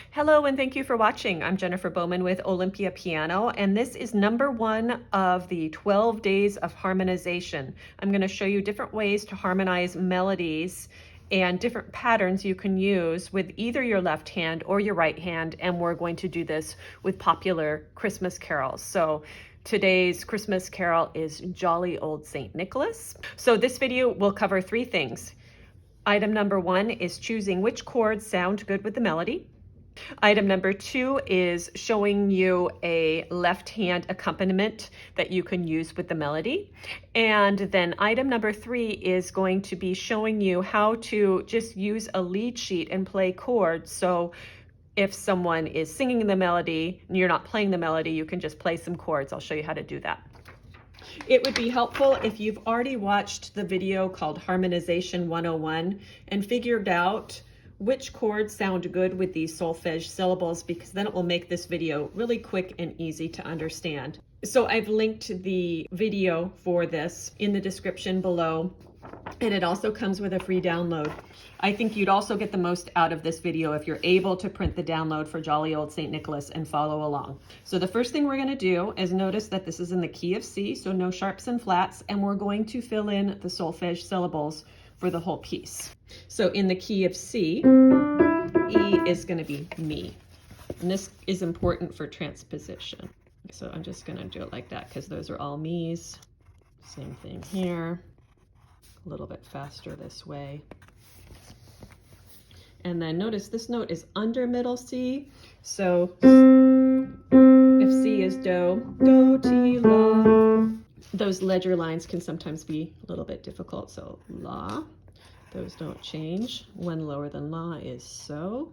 Hello and thank you for watching. I'm Jennifer Bowman with Olympia Piano, and this is number 1 of the 12 days of harmonization. I'm going to show you different ways to harmonize melodies and different patterns you can use with either your left hand or your right hand, and we're going to do this with popular Christmas carols. So today's Christmas carol is Jolly Old Saint Nicholas. So this video will cover 3 things. Item number 1 is choosing which chords sound good with the melody. Item number 2 is showing you a left hand accompaniment that you can use with the melody. And then item number 3 is going to be showing you how to just use a lead sheet and play chords. So if someone is singing the melody and you're not playing the melody, you can just play some chords. I'll show you how to do that. It would be helpful if you've already watched the video called Harmonization 101 and figured out which chords sound good with these solfege syllables, because then it will make this video really quick and easy to understand. So I've linked the video for this in the description below, and it also comes with a free download. I think you'd also get the most out of this video if you're able to print the download for Jolly Old Saint Nicholas and follow along. So the first thing we're going to do is notice that this is in the key of C, so no sharps and flats, and we're going to fill in the solfege syllables for the whole piece. So in the key of C, E is going to be me. And this is important for transposition. So I'm just going to do it like that because those are all me's. Same thing here. A little bit faster this way. And then notice this note is under middle C. So if C is do, do, ti, la. Those ledger lines can sometimes be a little bit difficult. So la, those don't change. One lower than la is so,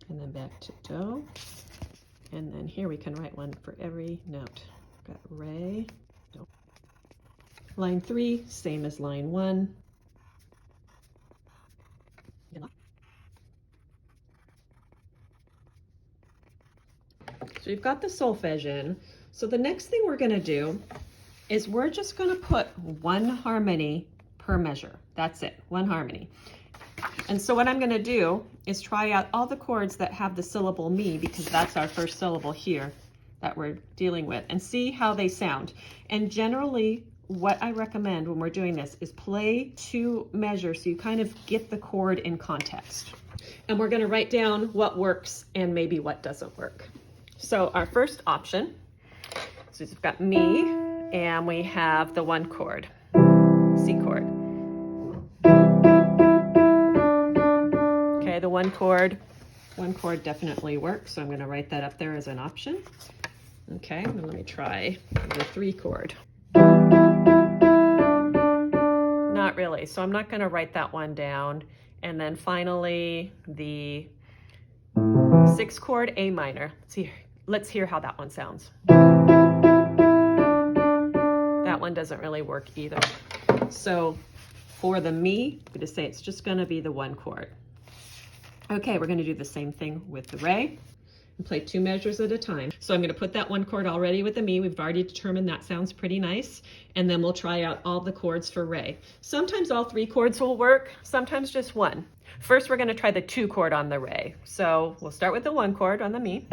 and then back to do. And then here we can write one for every note. Got re, do. Line 3, same as line 1. So you've got the solfege in. So the next thing we're going to do is we're just going to put one harmony per measure. That's it, one harmony. And so what I'm going to do is try out all the chords that have the syllable me, because that's our first syllable here that we're dealing with, and see how they sound. And generally, what I recommend when we're doing this is play 2 measures so you kind of get the chord in context. And we're going to write down what works and maybe what doesn't work. So our first option, so we've got me, and we have the 1 chord, C chord. Okay, the 1 chord definitely works, so I'm going to write that up there as an option. Okay, and let me try the 3 chord. Not really, so I'm not going to write that one down. And then finally, the 6 chord, A minor. Let's hear how that one sounds. That one doesn't really work either. So for the me, I'm going to say it's just going to be the 1 chord. Okay, we're going to do the same thing with the re and play 2 measures at a time. So I'm going to put that 1 chord already with the me. We've already determined that sounds pretty nice. And then we'll try out all the chords for re. Sometimes all 3 chords will work, sometimes just 1. First, we're going to try the 2 chord on the re. So we'll start with the 1 chord on the me.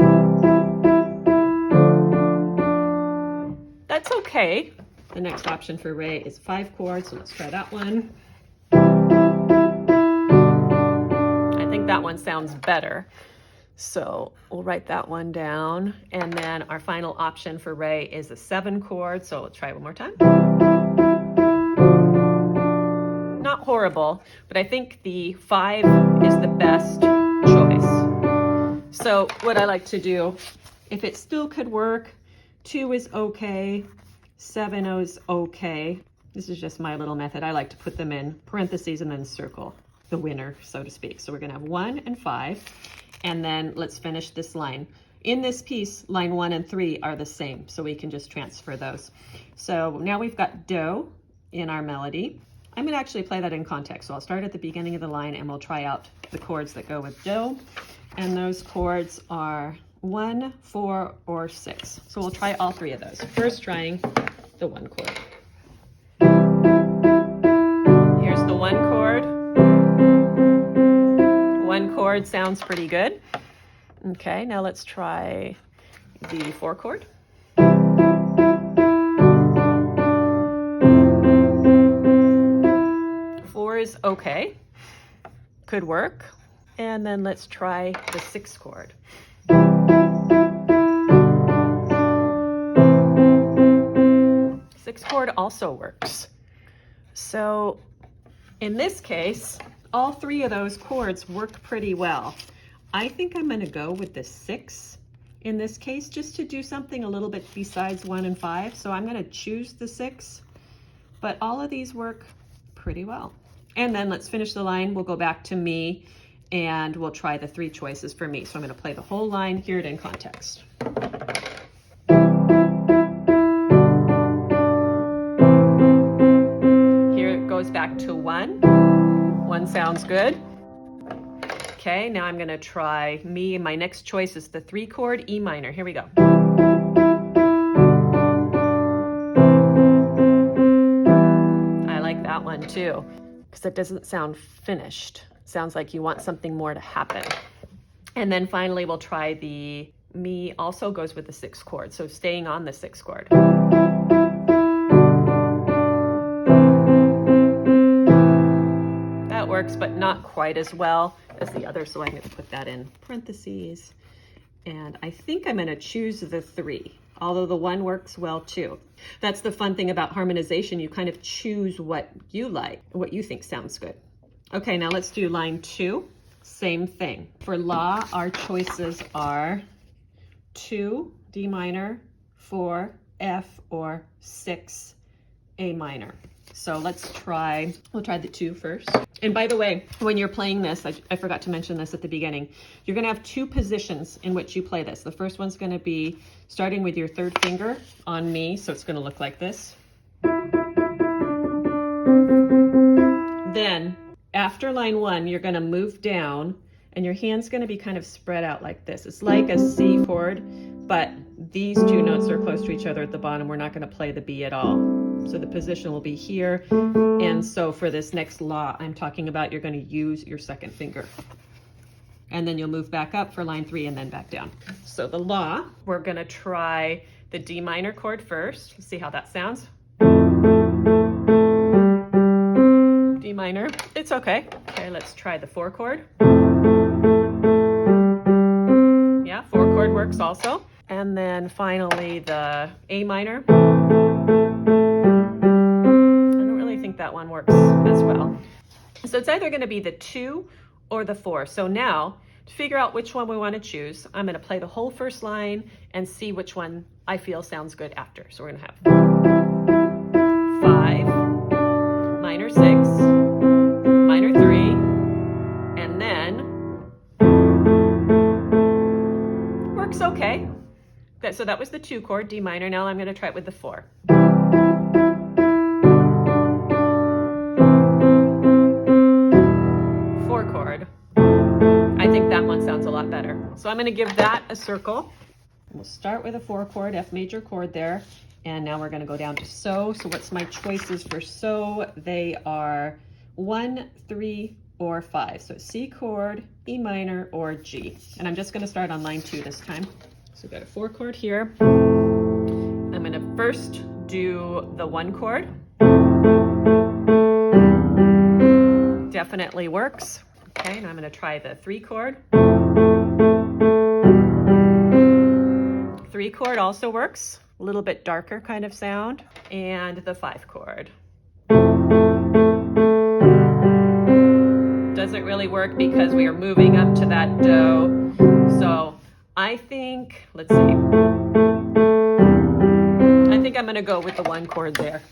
That's okay. The next option for re is 5 chords, so let's try that one. I think that one sounds better. So we'll write that one down. And then our final option for re is a 7 chord, so let's try it one more time. Not horrible, but I think the 5 is the best choice. So what I like to do, if it still could work, 2 is okay, 7 is okay. This is just my little method. I like to put them in parentheses and then circle the winner, so to speak. So we're going to have 1 and 5, and then let's finish this line. In this piece, line 1 and 3 are the same, so we can just transfer those. So now we've got do in our melody. I'm going to actually play that in context. So I'll start at the beginning of the line and we'll try out the chords that go with do. And those chords are 1, 4, or 6. So we'll try all 3 of those. First trying the 1 chord. Here's the 1 chord. 1 chord sounds pretty good. Okay, now let's try the 4 chord. 4 is okay, could work. And then let's try the 6 chord. Sixth chord also works. So in this case, all 3 of those chords work pretty well. I think I'm going to go with the 6 in this case, just to do something a little bit besides 1 and 5. So I'm going to choose the 6, but all of these work pretty well. And then let's finish the line. We'll go back to me and we'll try the 3 choices for me. So I'm going to play the whole line, hear it in context. Here it goes back to 1. 1 sounds good. Okay, now I'm going to try me. My next choice is the 3 chord E minor. Here we go. I like that one too, because it doesn't sound finished. It sounds like you want something more to happen. And then finally we'll try the me also goes with the 6th chord, so staying on the 6th chord. That works, but not quite as well as the other, so I'm going to put that in parentheses. And I think I'm going to choose the 3, although the 1 works well too. That's the fun thing about harmonization. You kind of choose what you like, what you think sounds good. Okay, now let's do line 2. Same thing. For La, our choices are 2, D minor, 4, F, or 6, A minor. So we'll try the 2 first. And by the way, when you're playing this, I forgot to mention this at the beginning, you're going to have 2 positions in which you play this. The first one's going to be starting with your 3rd finger on me, so it's going to look like this. Then, after line 1, you're going to move down, and your hand's going to be kind of spread out like this. It's like a C chord, but these 2 notes are close to each other at the bottom. We're not going to play the B at all. So the position will be here. And so for this next La, I'm talking about you're going to use your 2nd finger. And then you'll move back up for line 3 and then back down. So the La, we're going to try the D minor chord first. See how that sounds. D minor, it's okay. Okay, let's try the 4 chord. Yeah, 4 chord works also. And then finally the A minor. That one works as well. So it's either going to be the 2 or the 4. So now to figure out which one we want to choose, I'm going to play the whole first line and see which one I feel sounds good after. So we're going to have 5, minor 6, minor 3, and then works okay. So that was the 2 chord, D minor. Now I'm going to try it with the 4. 4 chord. I think that one sounds a lot better. So I'm going to give that a circle. We'll start with a 4 chord, F major chord there. And now we're going to go down to So. So what's my choices for So? They are 1, 3, or 5. So C chord, E minor, or G. And I'm just going to start on line 2 this time. So we've got a 4 chord here. I'm going to first do the 1 chord. Definitely works. Okay, and I'm going to try the 3 chord. 3 chord also works. A little bit darker kind of sound. And the 5 chord. Doesn't really work because we are moving up to that Do. So I think, let's see. I think I'm going to go with the 1 chord there.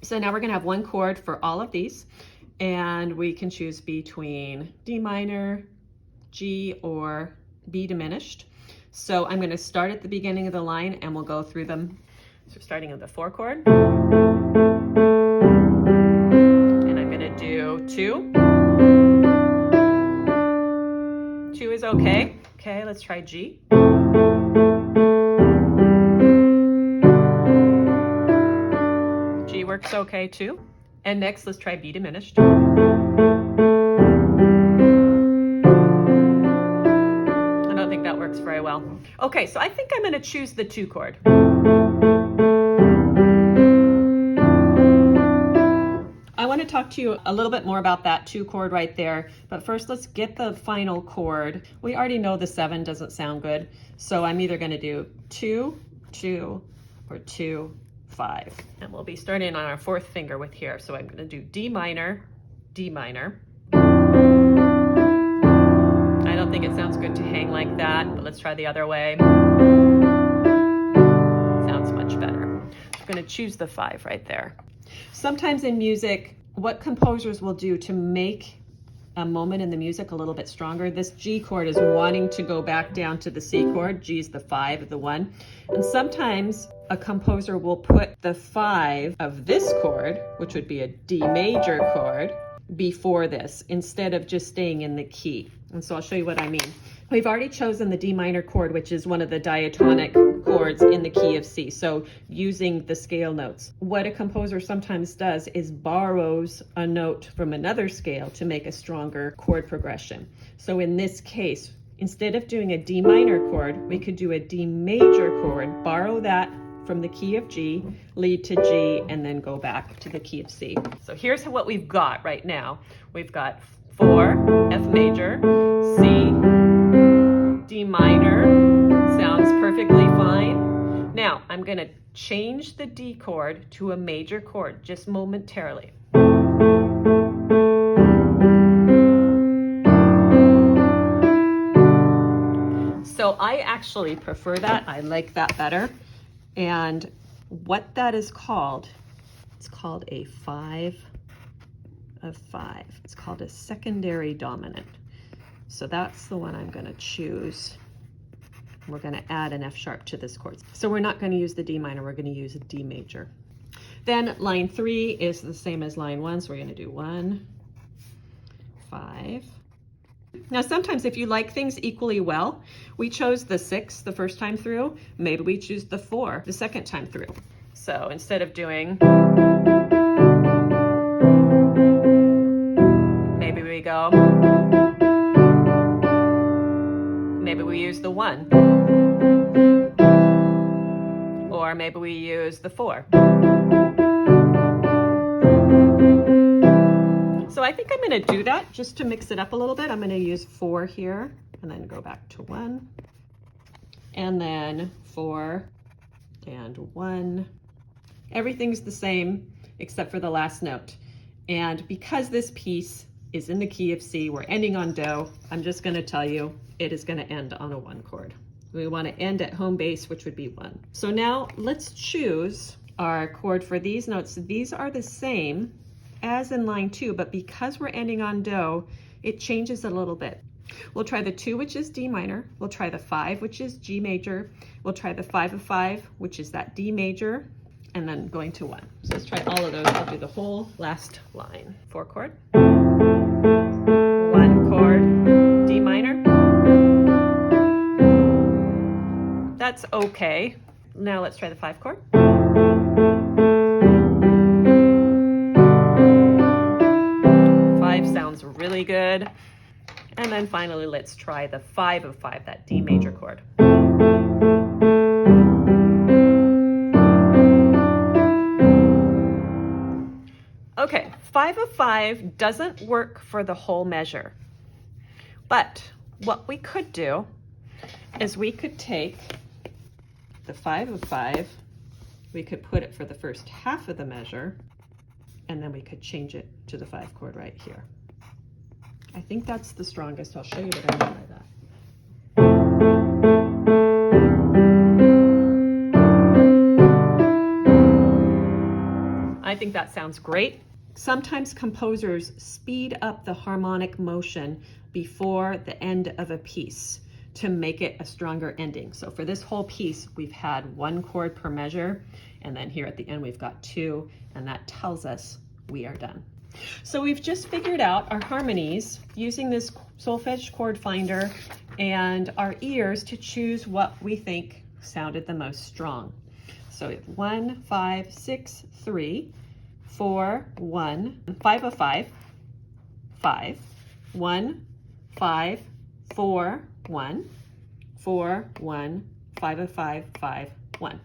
So now we're going to have 1 chord for all of these. And we can choose between D minor, G, or B diminished. So I'm going to start at the beginning of the line and we'll go through them. So starting with the 4 chord. And I'm going to do 2. 2 is okay. Okay, let's try G. G works okay too. And next, let's try B diminished. I don't think Okay, so I think I'm going to choose the 2 chord. I want to talk to you a little bit more about that 2 chord right there, but first let's get the final chord. We already know the 7 doesn't sound good, so I'm either going to do 2, 2, or 2, 5. And we'll be starting on our 4th finger with here. So I'm going to do D minor, D minor. I don't think it sounds good to hang like that, but let's try the other way. Sounds much better. I'm going to choose the 5 right there. Sometimes in music, what composers will do to make a moment in the music a little bit stronger, this G chord is wanting to go back down to the C chord. G is the 5 of the 1. And sometimes a composer will put the 5 of this chord, which would be a D major chord, before this, instead of just staying in the key. And so I'll show you what I mean. We've already chosen the D minor chord, which is one of the diatonic chords in the key of C. So using the scale notes. What a composer sometimes does is borrows a note from another scale to make a stronger chord progression. So in this case, instead of doing a D minor chord, we could do a D major chord, borrow that from the key of G, lead to G, and then go back to the key of C. So here's what we've got right now. We've got 4, F major, C, D minor, sounds perfectly fine. Now I'm going to change the D chord to a major chord just momentarily. So I actually prefer that. I like that better. And what that is called, it's called a 5 of 5. It's called a secondary dominant. So that's the one I'm going to choose. We're going to add an F sharp to this chord. So we're not going to use the D minor, we're going to use a D major. Then line 3 is the same as line 1, so we're going to do 1, 5. Now sometimes if you like things equally well, we chose the 6 the first time through, maybe we choose the 4 the second time through. So instead of doing, maybe we go, maybe we use the 1, or maybe we use the 4. So I think I'm going to do that just to mix it up a little bit. I'm going to use 4 here and then go back to 1 and then 4 and 1. Everything's the same except for the last note. And because this piece is in the key of C, we're ending on Do, I'm just going to tell you it is going to end on a 1 chord. We want to end at home base, which would be 1. So now let's choose our chord for these notes. These are the same as in line 2, but because we're ending on Do, it changes a little bit. We'll try the 2, which is D minor. We'll try the 5, which is G major. We'll try the 5 of 5, which is that D major, and then going to 1. So let's try all of those. I'll do the whole last line. 4 chord, 1 chord, D minor. That's okay. Now let's try the 5 chord. Sounds really good. And then finally, let's try the 5 of 5, that D major chord. Okay, 5 of 5 doesn't work for the whole measure. But what we could do is we could take the 5 of 5, we could put it for the first half of the measure, and then we could change it to the 5 chord right here. I think that's the strongest. I'll show you what I mean by that. I think that sounds great. Sometimes composers speed up the harmonic motion before the end of a piece to make it a stronger ending. So for this whole piece, we've had 1 chord per measure, and then here at the end we've got 2, and that tells us we are done. So we've just figured out our harmonies using this Solfege Chord Finder and our ears to choose what we think sounded the most strong. So we have 1, 5, 6, 3, 4, 1, 5 of 5, 5, 1, 5, 4, 1, 4, 1, 5 of 5, 5, 1.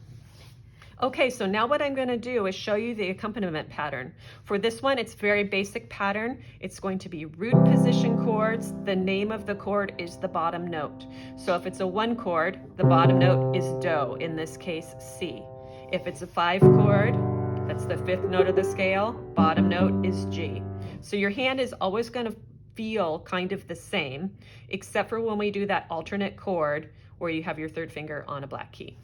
Okay, so now what I'm going to do is show you the accompaniment pattern. For this one, it's very basic pattern. It's going to be root position chords. The name of the chord is the bottom note. So if it's a 1 chord, the bottom note is Do, in this case C. If it's a 5 chord, that's the 5th note of the scale, bottom note is G. So your hand is always going to feel kind of the same, except for when we do that alternate chord where you have your 3rd finger on a black key.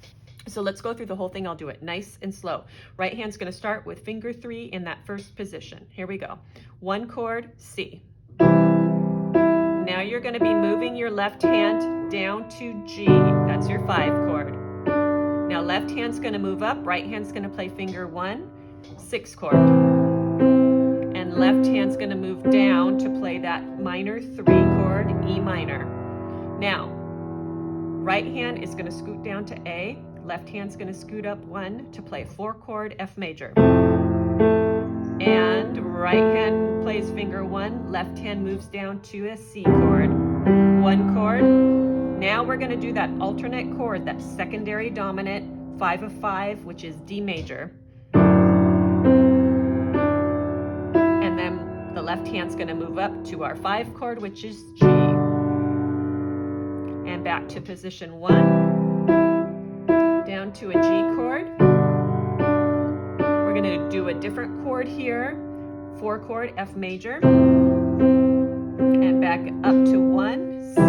So let's go through the whole thing. I'll do it nice and slow. Right hand's going to start with finger 3 in that first position. Here we go. 1 chord, C. Now you're going to be moving your left hand down to G. That's your 5 chord. Now left hand's going to move up. Right hand's going to play finger 1, 6 chord. And left hand's going to move down to play that minor 3 chord, E minor. Now, right hand is going to scoot down to A. Left hand's going to scoot up 1 to play 4 chord F major. And right hand plays finger 1, left hand moves down to a C chord. 1 chord. Now we're going to do that alternate chord, that secondary dominant, 5 of 5, which is D major. And then the left hand's going to move up to our 5 chord, which is G. And back to position 1. Down to a G chord. We're going to do a different chord here, 4 chord F major, and back up to 1 C,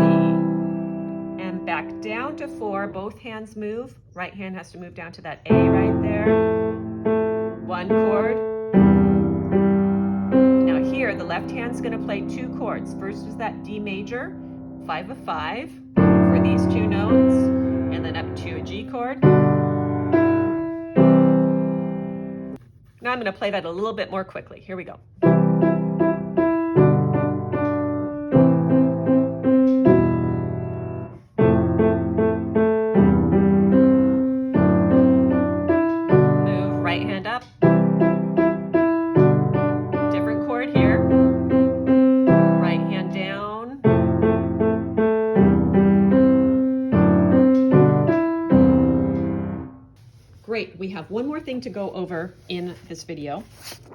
and back down to 4. Both hands move. Right hand has to move down to that A right there. 1 chord. Now here, the left hand's going to play 2 chords. First is that D major, 5 of 5 for these 2 notes. And then up to a G chord. Now I'm going to play that a little bit more quickly. Here we go. Move right hand up. Different chord here. Right hand down. Great, we have one more thing to go over in this video,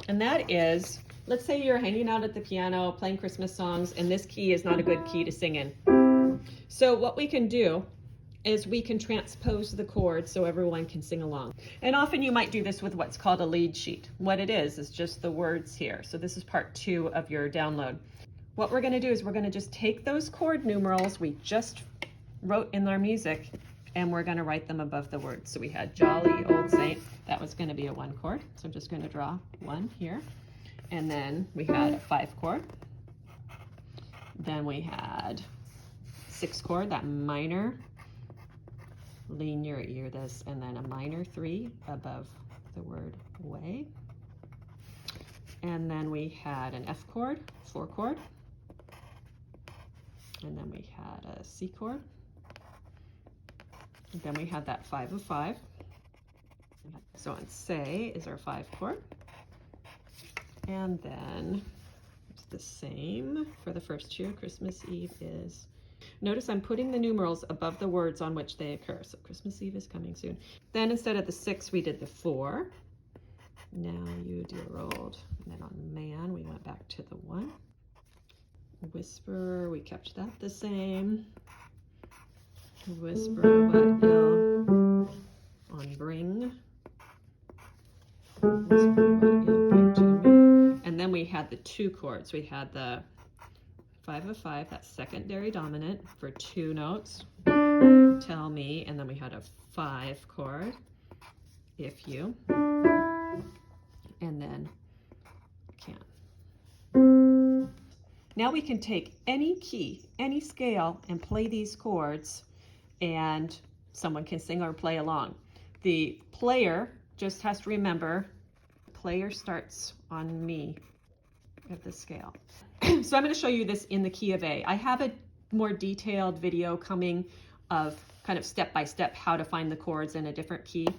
and that is, let's say you're hanging out at the piano playing Christmas songs and this key is not a good key to sing in. So what we can do is we can transpose the chords so everyone can sing along. And often you might do this with what's called a lead sheet. What it is just the words here. So this is part 2 of your download. What we're going to do is we're going to just take those chord numerals we just wrote in our music, and we're going to write them above the words. So we had Jolly Old Saint. That was going to be a 1 chord. So I'm just going to draw 1 here. And then we had a 5 chord. Then we had 6 chord, that minor. Lean your ear this. And then a minor 3 above the word way. And then we had an F chord, 4 chord. And then we had a C chord. And then we had that 5 of 5. So on Say is our 5 chord. And then it's the same for the first 2. Christmas Eve is. Notice I'm putting the numerals above the words on which they occur. So Christmas Eve is coming soon. Then instead of the 6, we did the 4. Now you dear old. And then on Man, we went back to the 1. Whisper, we kept that the same. Whisper what you'll on Bring. Whisper what you'll bring to me. And then we had the 2 chords. We had the 5 of 5, that secondary dominant for 2 notes. Tell Me, and then we had a 5 chord. If You, and then Can. Now we can take any key, any scale, and play these chords, and someone can sing or play along. The player just has to remember, the player starts on me of the scale. So I'm going to show you this in the key of A. I have a more detailed video coming of kind of step-by-step how to find the chords in a different key.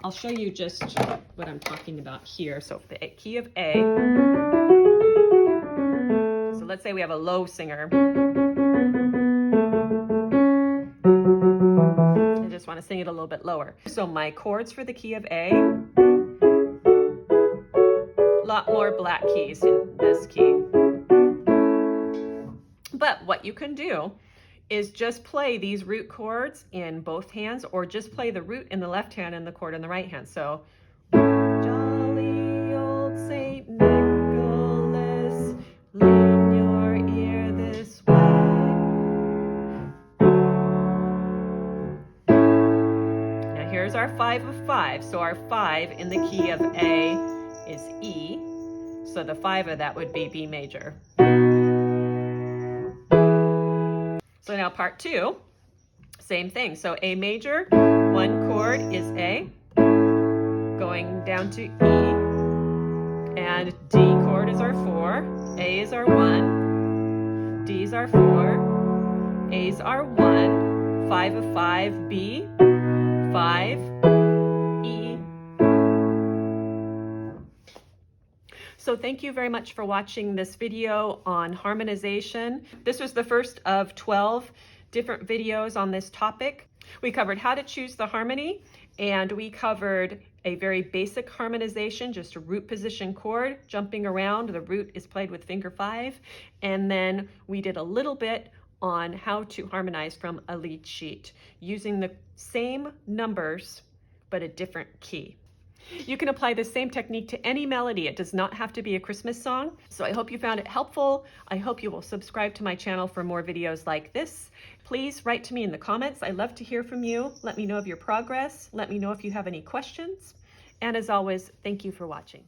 I'll show you just what I'm talking about here. So the key of A. So let's say we have a low singer. just want to sing it a little bit lower. So my chords for the key of A, a lot more black keys in this key. But what you can do is just play these root chords in both hands, or just play the root in the left hand and the chord in the right hand. So, jolly old Saint Nicholas, lean your ear this way. Now here's our 5 of 5. So our 5 in the key of A is E. So the 5 of that would be B major. So now part 2, same thing. So A major, one chord is A, going down to E, and D chord is our 4, A is our 1, D is our 4, A is our 1, 5 of 5, B, 5, E. So thank you very much for watching this video on harmonization. This was the first of 12 different videos on this topic. We covered how to choose the harmony, and we covered a very basic harmonization, just a root position chord jumping around. The root is played with finger 5. And then we did a little bit on how to harmonize from a lead sheet using the same numbers, but a different key. You can apply the same technique to any melody. It does not have to be a Christmas song. So I hope you found it helpful. I hope you will subscribe to my channel for more videos like this. Please write to me in the comments. I love to hear from you. Let me know of your progress. Let me know if you have any questions. And as always, thank you for watching.